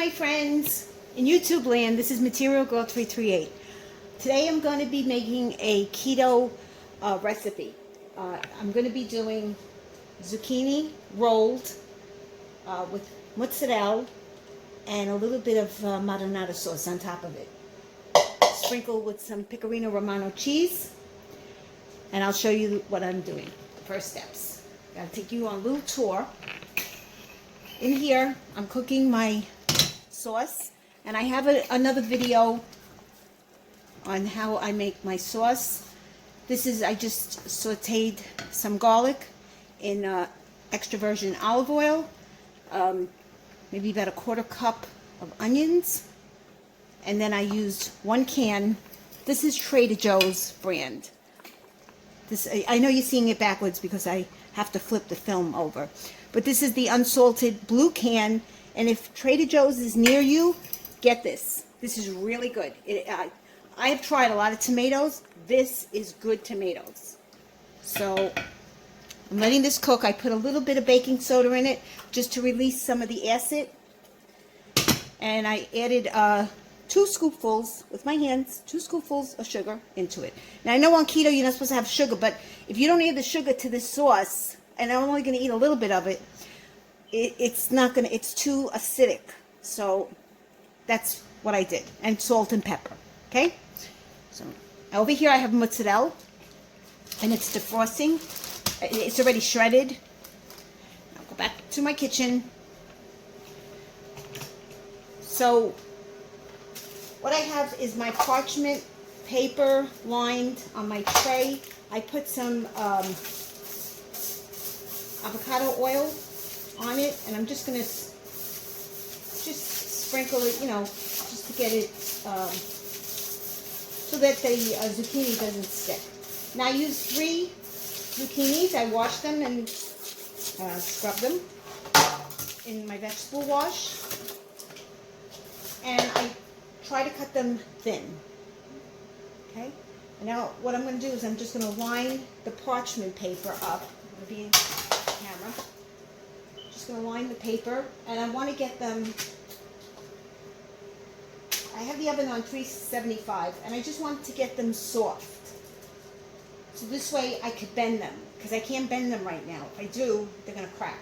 my friends in YouTube land. This is Material Girl 338. Today I'm going to be making a keto recipe. I'm going to be doing zucchini rolled with mozzarella and a little bit of marinara sauce on top of it. Sprinkled with some pecorino romano cheese. And I'll show you what I'm doing. The first steps. I'll take you on a little tour. In here, I'm cooking my sauce, and I have another video on how I make my sauce. This is, I just sauteed some garlic in extra virgin olive oil, maybe about a quarter cup of onions, and then I used 1 can. This is Trader Joe's brand. This, I know you're seeing it backwards because I have to flip the film over. But this is the unsalted blue can, and if Trader Joe's is near you, get this. This is really good. I have tried a lot of tomatoes. This is good tomatoes. So I'm letting this cook. I put a little bit of baking soda in it just to release some of the acid. And I added 2 scoopfuls with my hands, 2 scoopfuls of sugar into it. Now I know on keto you're not supposed to have sugar, but if you don't add the sugar to this sauce, and I'm only going to eat a little bit of it, it's too acidic. So that's what I did. And salt and pepper. Okay? So over here I have mozzarella, and it's defrosting. It's already shredded. I'll go back to my kitchen. So what I have is my parchment paper lined on my tray. I put some avocado oil on it, and I'm just going to sprinkle it, just to get it so that the zucchini doesn't stick. Now I used 3 zucchinis. I washed them and scrubbed them in my vegetable wash, and I try to cut them thin. Okay? And now what I'm going to do is I'm just going to line the parchment paper up. I'm being camera. Just going to line the paper, and I want to get them. I have the oven on 375, and I just want to get them soft. So this way I could bend them, because I can't bend them right now. If I do, they're going to crack.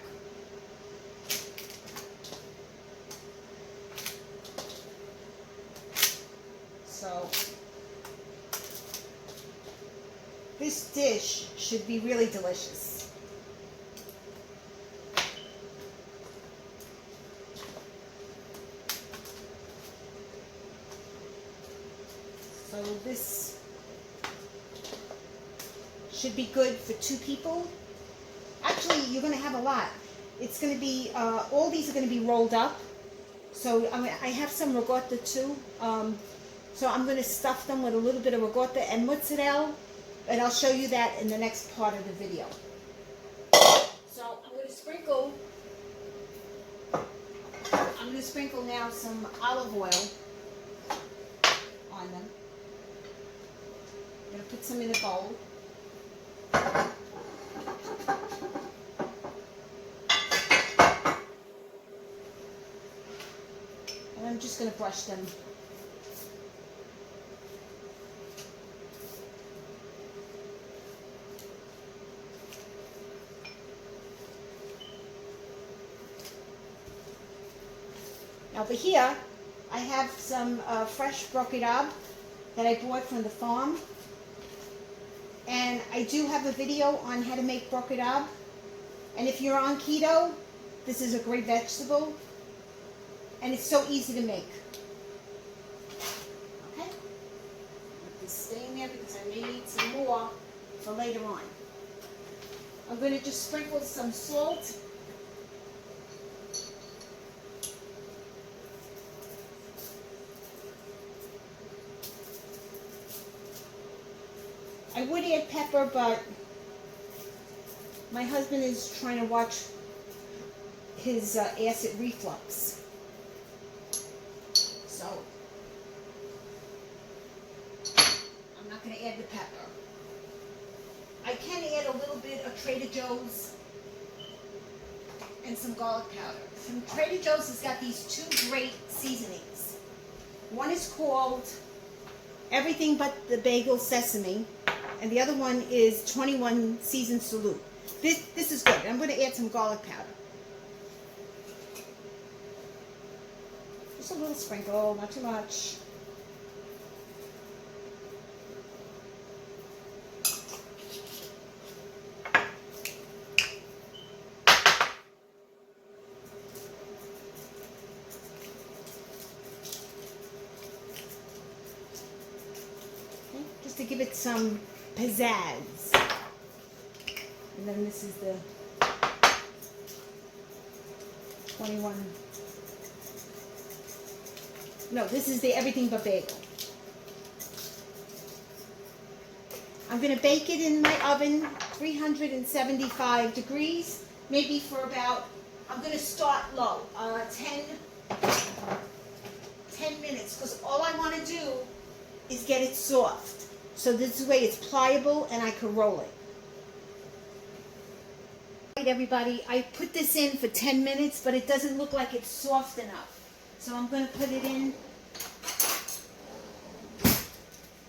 So this dish should be really delicious. So this should be good for 2 people. Actually, you're going to have a lot. It's going to be, all these are going to be rolled up. So I have some ricotta too. So I'm going to stuff them with a little bit of ricotta and mozzarella, and I'll show you that in the next part of the video. So I'm going to sprinkle now some olive oil on them. I'm going to put some in a bowl. And I'm just going to brush them. Now over here, I have some fresh broccoli that I bought from the farm. And I do have a video on how to make broccoli. And if you're on keto, this is a great vegetable. And it's so easy to make. Okay? Let this stay in there because I may need some more for later on. I'm going to just sprinkle some salt. I would add pepper, but my husband is trying to watch his acid reflux. So I'm not going to add the pepper. I can add a little bit of Trader Joe's and some garlic powder. Some Trader Joe's has got these 2 great seasonings. One is called Everything But the Bagel Sesame, and the other one is 21 Seasoned Salute. This is good. I'm going to add some garlic powder. Just a little sprinkle, not too much. Just to give it some pizzazz. And then this is the 21. No, this is the Everything But Bagel. I'm going to bake it in my oven, 375 degrees, maybe for about, I'm going to start low, 10 minutes, because all I want to do is get it soft. So this way it's pliable and I can roll it. Right, everybody, I put this in for 10 minutes, but it doesn't look like it's soft enough. So I'm going to put it in.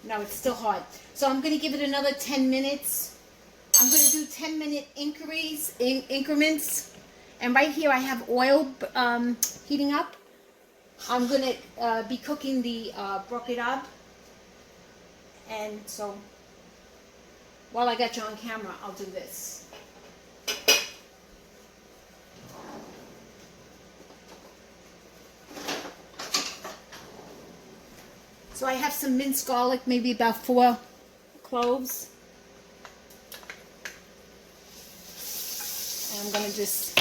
No, it's still hard. So I'm going to give it another 10 minutes. I'm going to do 10-minute increments. And right here I have oil heating up. I'm going to be cooking the broccoli up. And so, while I got you on camera, I'll do this. So I have some minced garlic, maybe about 4 cloves. And I'm going to just,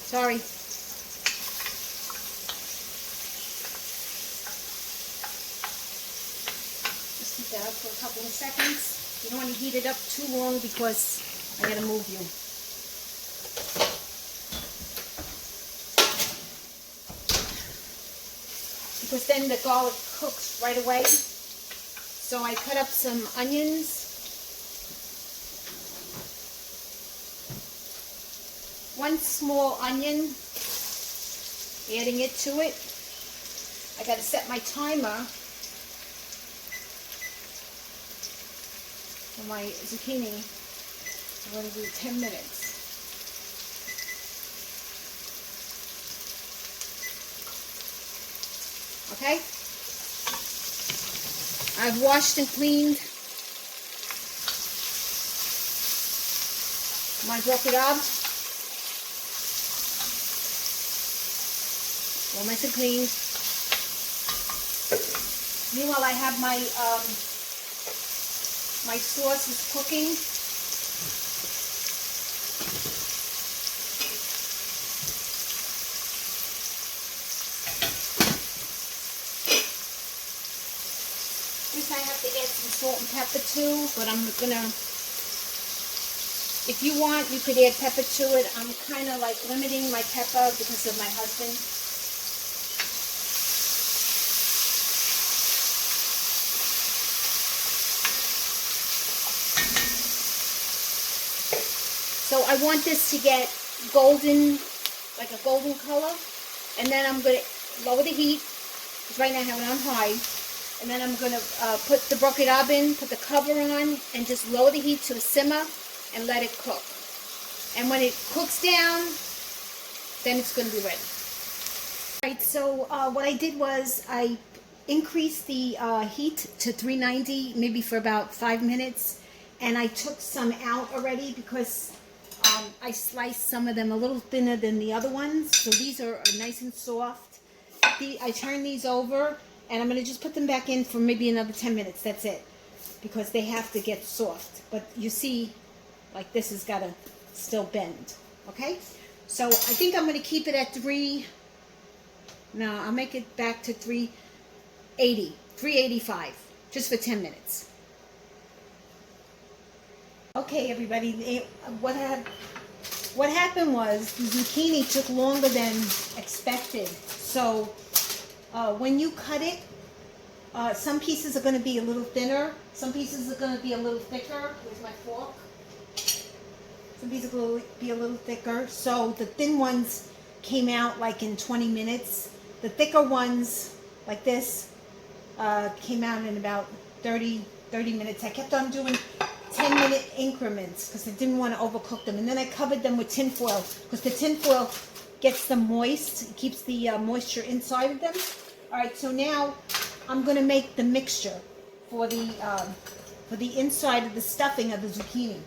sorry. Just heat that up for a couple of seconds. You don't want to heat it up too long because I got to move you. Because then the garlic cooks right away. So I cut up some onions. 1 small onion, adding it to it. I got to set my timer for my zucchini. I'm going to do 10 minutes. Okay? I've washed and cleaned my broccoli. All nice and clean. Meanwhile, I have my my sauce is cooking. This I have to add some salt and pepper too, but I'm gonna, if you want, you could add pepper to it. I'm kind of like limiting my pepper because of my husband. So I want this to get golden, like a golden color, and then I'm going to lower the heat, because right now I have it on high, and then I'm going to put the broccoli in, put the cover on, and just lower the heat to a simmer, and let it cook. And when it cooks down, then it's going to be ready. Alright, so what I did was I increased the heat to 390, maybe for about 5 minutes, and I took some out already because I sliced some of them a little thinner than the other ones, so these are nice and soft. I turn these over, and I'm going to just put them back in for maybe another 10 minutes, that's it, because they have to get soft. But you see, like this has got to still bend, okay? So I think I'm going to keep it at I'll make it back to 385, just for 10 minutes. Okay, everybody, what happened was the zucchini took longer than expected. So when you cut it, some pieces are going to be a little thinner, some pieces are going to be a little thicker. Where's my fork? Some pieces are going to be a little thicker. So the thin ones came out like in 20 minutes. The thicker ones, like this, came out in about 30 minutes. I kept on doing 10-minute increments because I didn't want to overcook them. And then I covered them with tin foil because the tin foil gets them moist. It keeps the moisture inside of them. All right, so now I'm going to make the mixture for the inside of the stuffing of the zucchini.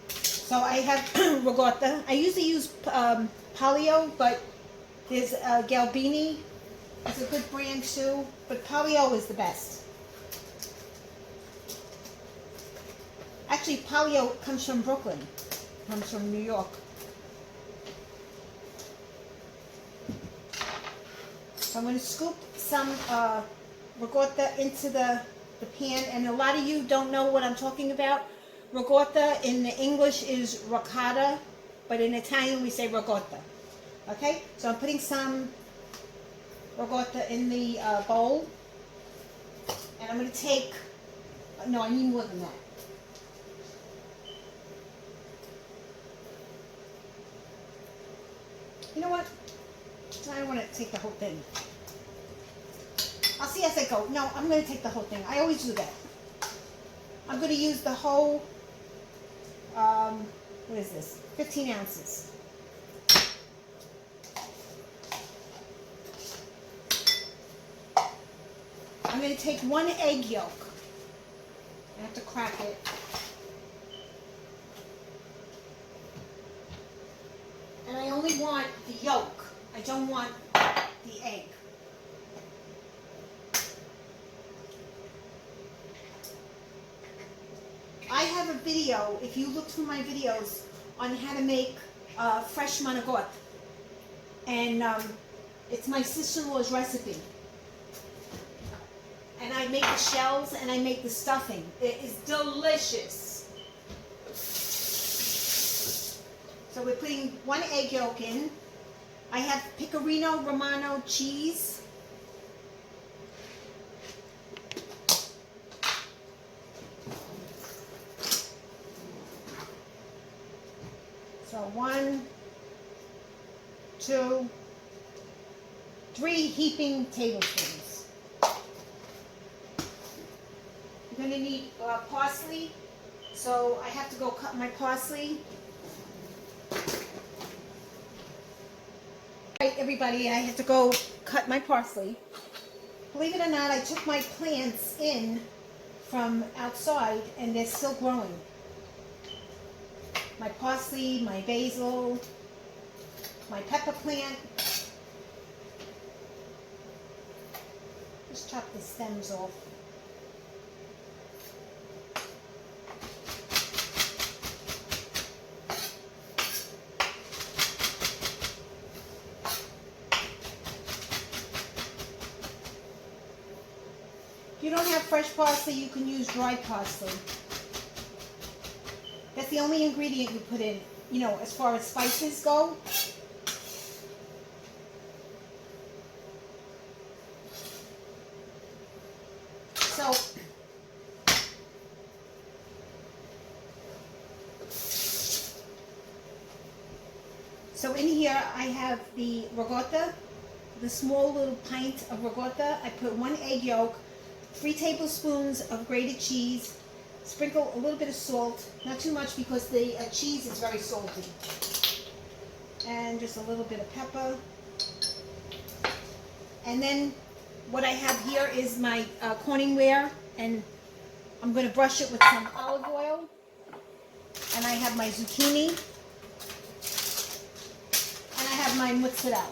So I have ricotta. I usually use Paleo, but there's Galbini. It's a good brand too, but Paleo is the best. Actually, Paleo comes from Brooklyn, comes from New York. So I'm going to scoop some ricotta into the pan, and a lot of you don't know what I'm talking about. Ricotta in the English is ricotta, but in Italian we say ricotta. Okay, so I'm putting some ricotta in the bowl, and I'm going to take, no, I need more than that. You know what? I don't want to take the whole thing. I'll see as I go. No, I'm going to take the whole thing. I always do that. I'm going to use the whole, what is this? 15 ounces. I'm going to take 1 egg yolk. I have to crack it. And I only want the yolk. I don't want the egg. I have a video, if you look through my videos, on how to make fresh manigot. And it's my sister-in-law's recipe. And I make the shells and I make the stuffing. It is delicious. So we're putting 1 egg yolk in. I have Pecorino Romano cheese. So 1, 2, 3 heaping tablespoons. You're going to need parsley. So I have to go cut my parsley. Right, everybody, I had to go cut my parsley. Believe it or not, I took my plants in from outside and they're still growing. My parsley, my basil, my pepper plant. Just chop the stems off. If you don't have fresh parsley, you can use dried parsley. That's the only ingredient you put in, you know, as far as spices go. So in here I have the ricotta, the small little pint of ricotta. I put 1 egg yolk, 3 tablespoons of grated cheese, sprinkle a little bit of salt, not too much because the cheese is very salty, and just a little bit of pepper. And then what I have here is my Corningware, and I'm going to brush it with some olive oil. And I have my zucchini, and I have my mozzarella.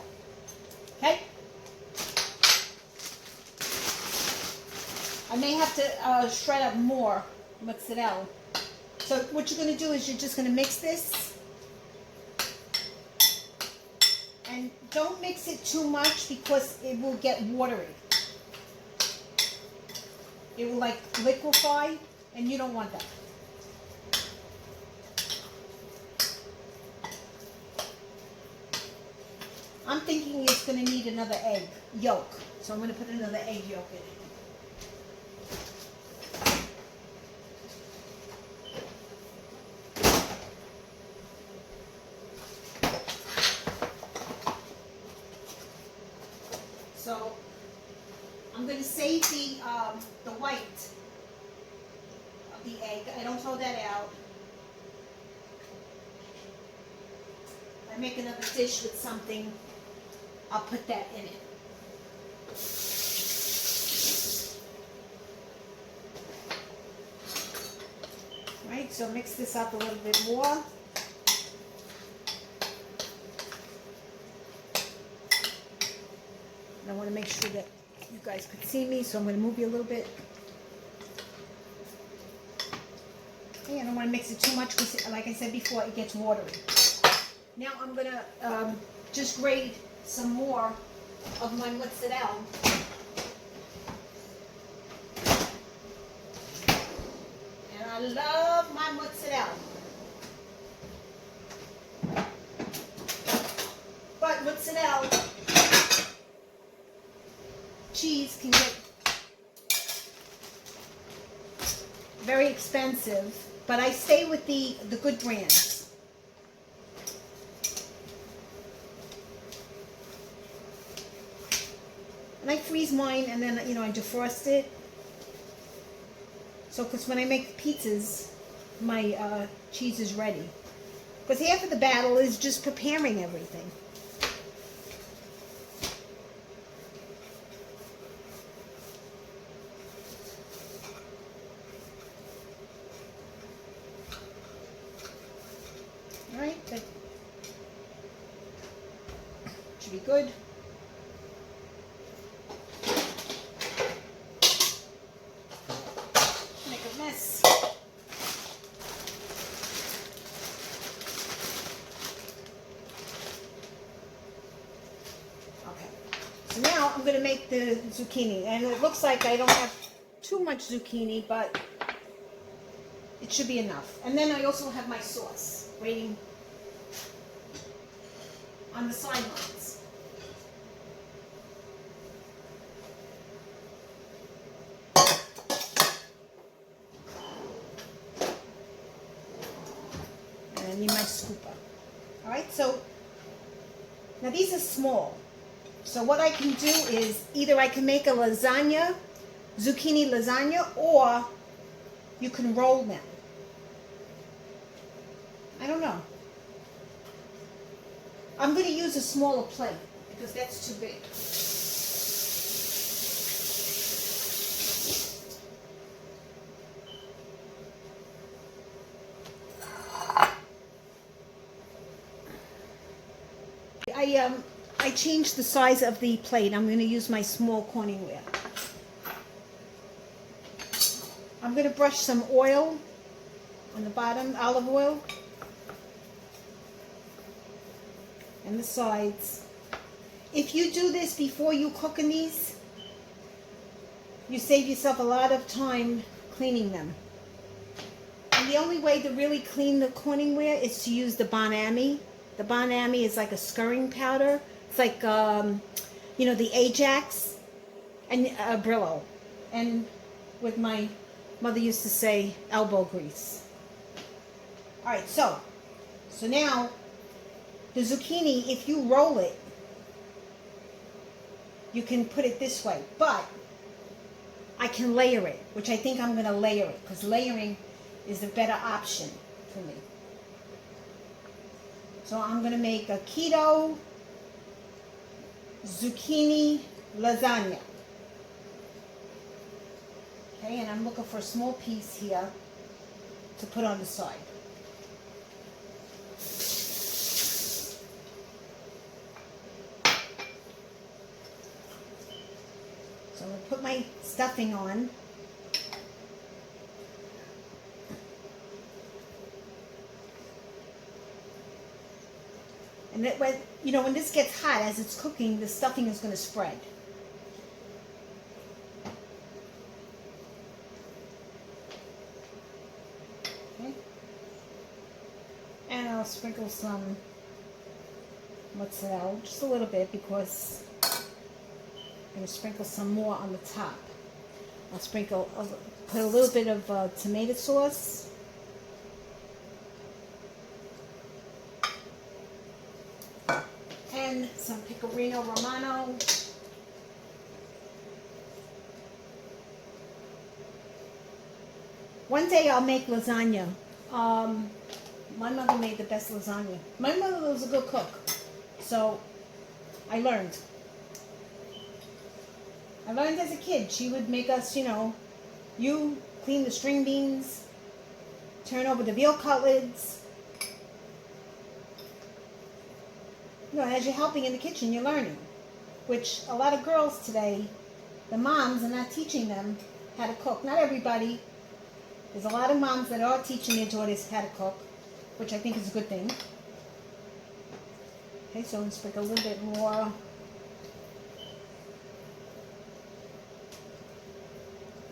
Okay? I may have to shred up more mozzarella. So what you're going to do is you're just going to mix this. And don't mix it too much because it will get watery. It will like liquefy, and you don't want that. I'm thinking it's going to need another egg yolk. So I'm going to put another egg yolk in it. So I'm going to save the white of the egg. I don't throw that out. If I make another dish with something, I'll put that in it. Right, so mix this up a little bit more. I want to make sure that you guys could see me, so I'm going to move you a little bit. Okay, I don't want to mix it too much because, like I said before, it gets watery. Now I'm going to just grate some more of my mozzarella. And I love my mozzarella. But mozzarella cheese can get very expensive, but I stay with the good brands. And I freeze mine, and then, you know, I defrost it. So, because when I make pizzas, my cheese is ready. Because half of the battle is just preparing everything. Alright, that should be good. Make a mess. Okay, so now I'm going to make the zucchini, and it looks like I don't have too much zucchini, but it should be enough. And then I also have my sauce waiting on the sidelines. And I need my scooper. Alright, so now these are small. So what I can do is either I can make a lasagna, zucchini lasagna, or you can roll them. I don't know. I'm going to use a smaller plate because that's too big. I changed the size of the plate. I'm going to use my small Corningware. I'm going to brush some oil on the bottom, olive oil, and the sides. If you do this before you cook in these, you save yourself a lot of time cleaning them. And the only way to really clean the Corningware is to use the Bon Ami. The Bon Ami is like a scurrying powder. It's like, you know, the Ajax and Brillo. And with my mother used to say, elbow grease. All right, so now the zucchini, if you roll it, you can put it this way. But I can layer it, which I think I'm going to layer it because layering is a better option for me. So I'm going to make a keto zucchini lasagna. Okay, and I'm looking for a small piece here to put on the side. So I'm going to put my stuffing on. And that when, you know, when this gets hot, as it's cooking, the stuffing is going to spread. Okay. And I'll sprinkle some mozzarella, just a little bit, because I'm going to sprinkle some more on the top. I'll put a little bit of tomato sauce. And some pecorino romano. One day I'll make lasagna. My mother made the best lasagna. My mother was a good cook, so I learned. I learned as a kid. She would make us, you clean the string beans, turn over the veal cutlets. As you're helping in the kitchen, you're learning. Which a lot of girls today, the moms are not teaching them how to cook. Not everybody. There's a lot of moms that are teaching their daughters how to cook, which I think is a good thing. Okay, so I'm going to sprinkle a little bit more.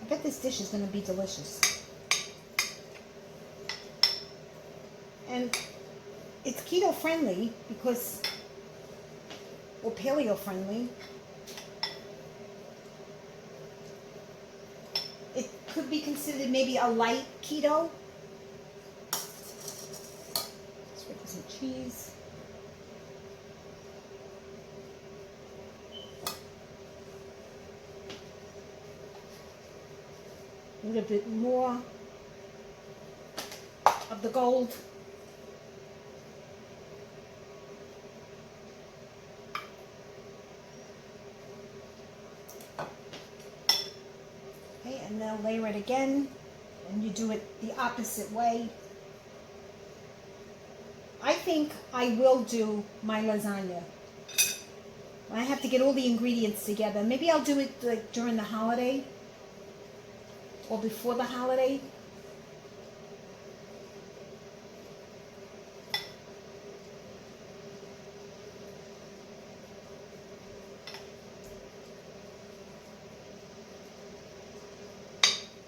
I bet this dish is going to be delicious. And it's keto friendly because, or paleo friendly. It could be considered maybe a light keto. Sprinkle some cheese. A little bit more of the gold. Okay, and then layer it again, and you do it the opposite way. I think I will do my lasagna. I have to get all the ingredients together. Maybe I'll do it like during the holiday or before the holiday.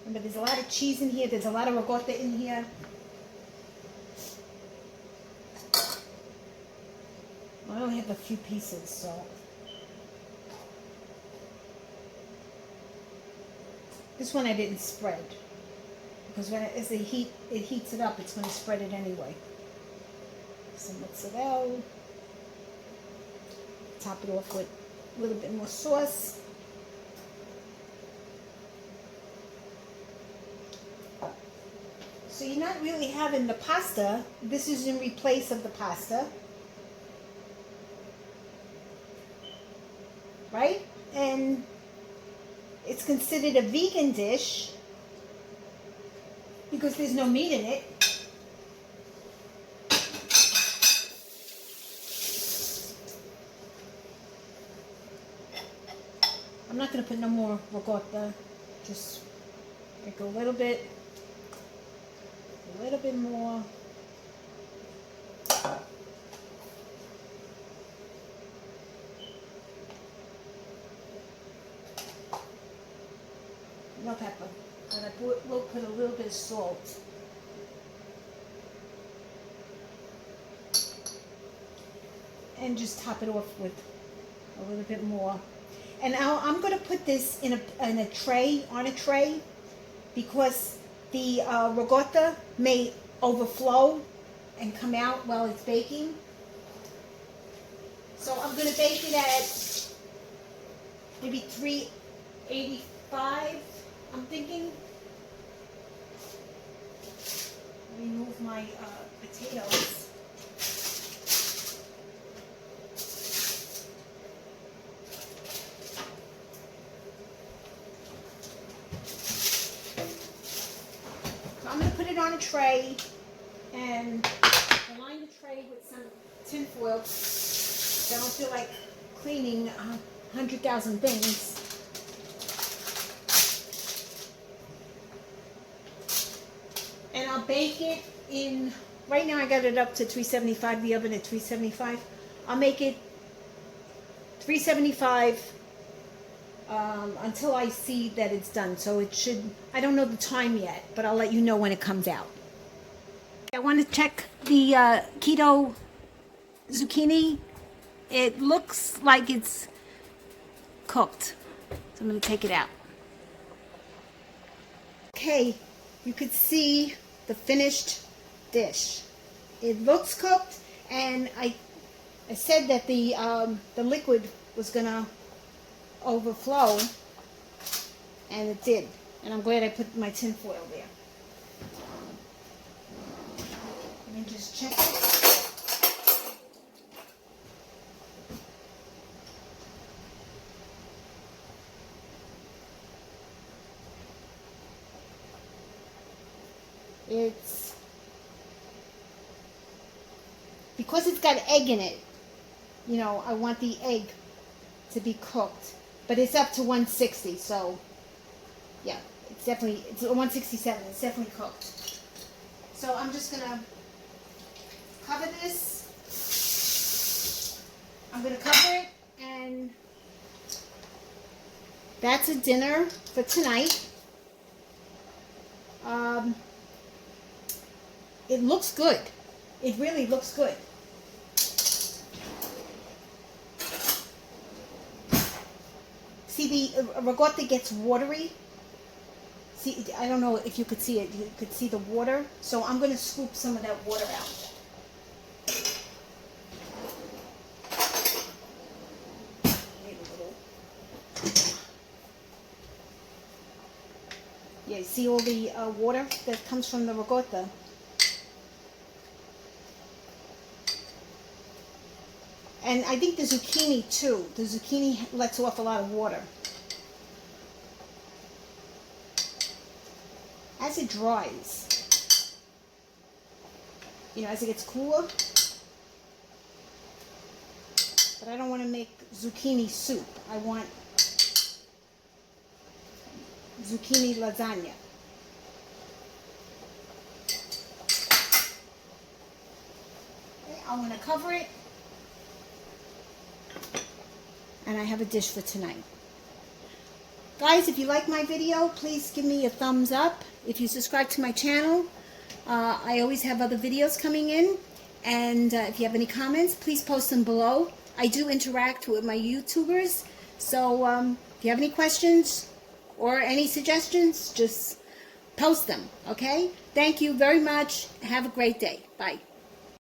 Remember, there's a lot of cheese in here. There's a lot of ricotta in here. I only have a few pieces, so. This one I didn't spread because as it heats it up, it's going to spread it anyway. So mix it out. Top it off with a little bit more sauce. So you're not really having the pasta. This is in replace of the pasta. Right? And it's considered a vegan dish because there's no meat in it. I'm not going to put no more ricotta. Just make a little bit more. No pepper, and I will put a little bit of salt. And just top it off with a little bit more. And now I'm going to put this in a tray, on a tray, because the ricotta may overflow and come out while it's baking. So I'm going to bake it at maybe 385. I'm thinking. Remove my potatoes. So I'm going to put it on a tray and line the tray with some tin foil. So I don't feel like cleaning 100,000 things. And I'll bake it in, right now I got it up to 375, the oven at 375. I'll make it 375 until I see that it's done. So it should, I don't know the time yet, but I'll let you know when it comes out. I want to check the keto zucchini. It looks like it's cooked. So I'm going to take it out. Okay, you could see the finished dish. It looks cooked, and I said that the liquid was gonna overflow, and it did. And I'm glad I put my tin foil there. and just check it. It's because it's got egg in it, you know, I want the egg to be cooked, but it's up to 160, so yeah, it's 167, it's definitely cooked. So I'm just gonna cover this. I'm gonna cover it, and that's a dinner for tonight. It looks good. It really looks good. See, the ricotta gets watery. See, I don't know if you could see it. You could see the water. So I'm going to scoop some of that water out. Wait a little. Yeah, you see all the water that comes from the ricotta? And I think the zucchini too. The zucchini lets off a lot of water. As it dries, you know, as it gets cooler, but I don't want to make zucchini soup. I want zucchini lasagna. Okay, I'm going to cover it. And I have a dish for tonight. Guys, if you like my video, please give me a thumbs up. If you subscribe to my channel, I always have other videos coming in. And if you have any comments, please post them below. I do interact with my YouTubers. So if you have any questions or any suggestions, just post them, okay? Thank you very much. Have a great day. Bye.